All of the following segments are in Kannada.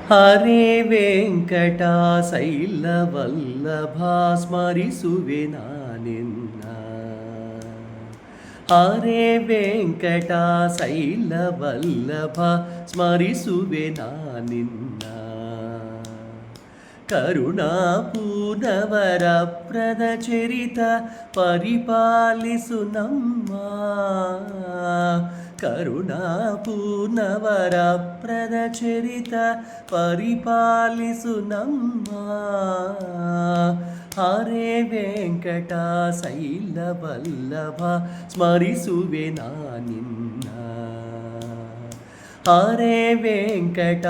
ಹರೇ ವೆಂಕಟ ಶೈಲವಲ್ಲಭ ಸ್ಮರಿಸುವೆ ನಾನಿನ್ನ. ಹರೇ ವೆಂಕಟ ಶೈಲವಲ್ಲಭ ಸ್ಮರಿಸುವೆ ನಾನಿನ್ನ. ಕರುಣಾಪೂರ್ಣವರಪ್ರದ ಚರಿತ ಪರಿಪಾಲಿಸು ನಮ್ಮ. ಕರುಣಾಪೂರ್ಣವರಪ್ರದ ಚರಿತ ಪರಿಪಾಲಿಸು ನಮ್ಮ. ಹರೇ ವೆಂಕಟ ಶೈಲವಲ್ಲಭ ಸ್ಮರಿಸುವೆ ನಾನಿನ್ನ. ಹರೇ ವೆಂಕಟ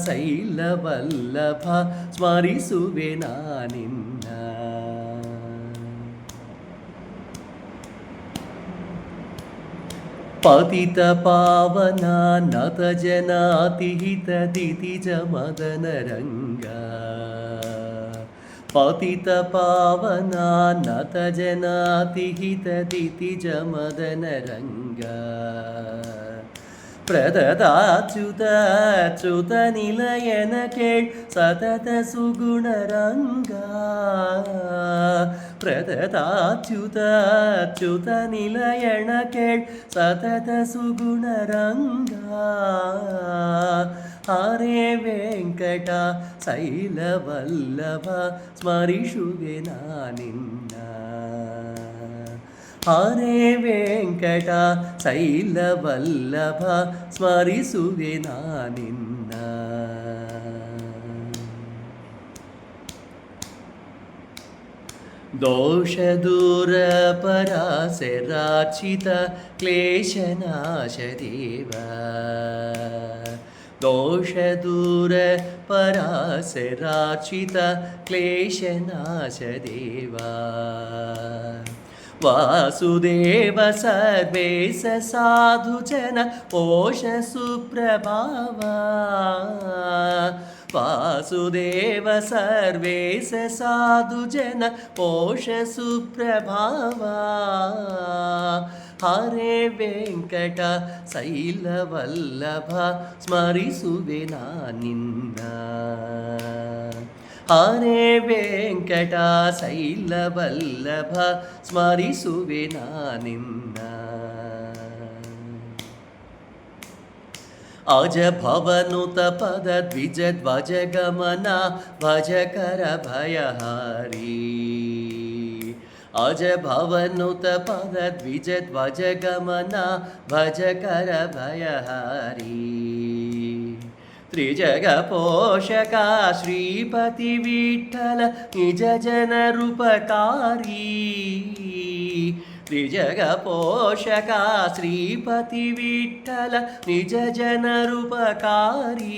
ಶೈಲವಲ್ಲಭ ಸ್ಮರಿಸುವೆ ನಾನಿನ್ನ. ಪತಿತ ಪಾವನ ನತ ಜನಾತಿಹಿತ ದಿತಿಜ ಮದನ ರಂಗ. ಪತಿತ ಪಾವನ ನತ ಜನಾತಿಹಿತ ದಿತಿಜ ಮದನ ರಂಗ. ಪ್ರದದಾಚ್ಯುತ ಅಚ್ಯುತ ನಿಲಯನ ಕೇಳ್ ಸತತ ಸುಗುಣ ರಂಗ. ಪ್ರದದಾಚ್ಯುತ ಅಚ್ಯುತ ನಿಲಯನ ಕೇಳ್ ಸತತ ಸುಗುಣ ರಂಗ. ಹರೇ ವೆಂಕಟ ಶೈಲವಲ್ಲಭ ಸ್ಮರಿಸುವೆ ನಾನಿನ್ನ. ಹರೇ ವೆಂಕಟ ಶೈಲವಲ್ಲಭ ಸ್ಮರಿಸುವೆ ನಾನಿನ್ನ. ದೋಷ ದೂರ ಪರಾಸರಾಚಿತ ಕ್ಲೇಶನಾಶ ದೇವ. ದೋಷ ದೂರ ಪರಾಸರಾಚಿತ ಕ್ಲೇಶನಾಶ ದೇವ. ವಾಸುದೇವ ಸರ್ವೇಶ ಸಾಧುಜನ ಪೋಷ ಸುಪ್ರಭಾವ. ವಾಸುದೇವ ಸರ್ವೇಶ ಸಾಧುಜನ ಪೋಷ ಸುಪ್ರಭಾವ. ಹರೇ ವೆಂಕಟ ಶೈಲವಲ್ಲಭ ಸ್ಮರಿಸುವೆ ನಾನಿನ್ನ. ಹರೇ ವೆಂಕಟ ಶೈಲವಲ್ಲಭ ಸ್ಮರಿಸುವೆ ನಾನಿನ್ನ. ಅಜ ಭವನುತ ಪದ ದ್ವಿಜ ಧ್ವಜ ಗಮನ ಭಜಕರ ಭಯಹಾರಿ. ಅಜ ಭವನುತ ಪದ ದ್ವಿಜ ಧ್ವಜ ಗಮನ ಭಜಕರ ಭಯಹಾರಿ. ತ್ರಿಜಗ ಪೋಷಕ ಶ್ರೀಪತಿ ವಿಠಲ ನಿಜ ಜನರುಪಕಾರಿ. ತ್ರಿಜಗ ಪೋಷಕ ಶ್ರೀಪತಿ ವಿಠಲ ನಿಜ ಜನರುಪಕಾರಿ.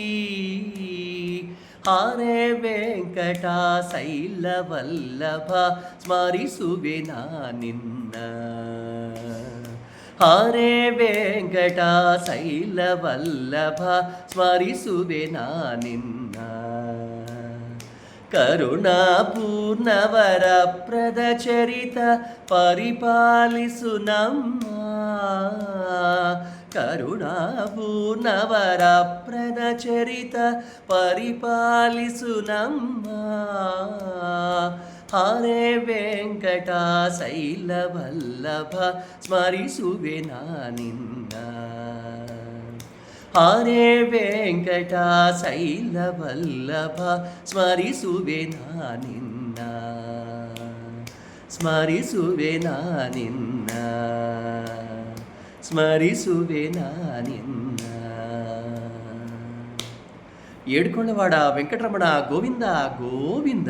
ಹರೇ ವೆಂಕಟ ಶೈಲವಲ್ಲಭ ಸ್ಮರಿಸುವೆ ನಾನಿನ್ನ. ಹರೇ ವೆಂಕಟ ಶೈಲವಲ್ಲಭ ಸ್ಮರಿಸುವೆ ನಾನಿನ್ನ. ಕರುಣಾಪೂರ್ಣವರಪ್ರದ ಚರಿತ ಪರಿಪಾಲಿಸು ನಮ್ಮ. ಕರುಣಾಪೂರ್ಣವರಪ್ರದ ಚರಿತ ಪರಿಪಾಲಿಸು ನಮ್ಮ. ಹರೇ ವೆಂಕಟ ಶೈಲವಲ್ಲಭ ಸ್ಮರಿಸುವೆ ನಾನಿನ್ನ. ಹರೇ ವೆಂಕಟ ಶೈಲವಲ್ಲಭ ಸ್ಮರಿಸುವೆ ನಾನಿನ್ನ. ಸ್ಮರಿಸುವೆ ನಾನಿನ್ನ. ಸ್ಮರಿಸುವೆ ನಾನಿನ್ನ. ಏಡ್ಕೊಂಡವಾಡ ವೆಂಕಟರಮಣ ಗೋವಿಂದ ಗೋವಿಂದ.